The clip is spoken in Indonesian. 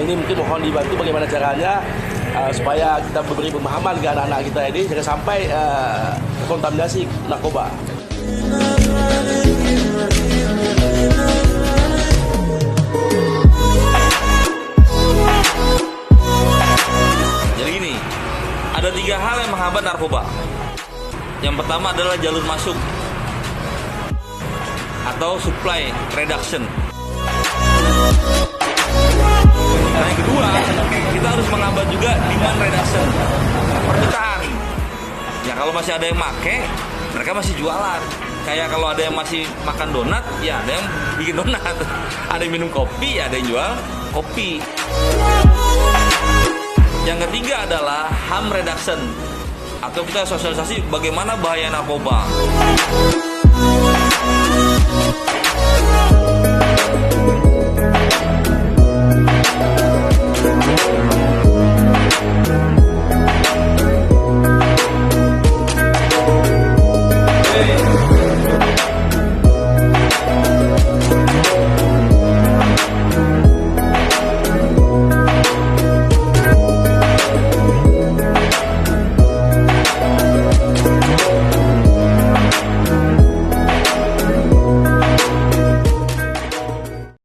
Ini mungkin mohon dibantu bagaimana caranya supaya kita beri pemahaman ke anak-anak kita ini jangan sampai kontaminasi narkoba. Jadi gini, ada 3 hal yang menghambat narkoba. Yang pertama adalah jalur masuk atau supply reduction. Nah, yang kedua, kita harus menghambat juga demand reduction, permintaan. Ya kalau masih ada yang make, mereka masih jualan. Kayak kalau ada yang masih makan donat, ya ada yang bikin donat. Ada yang minum kopi, ada yang jual kopi. Yang ketiga adalah harm reduction, atau kita sosialisasi bagaimana bahaya narkoba.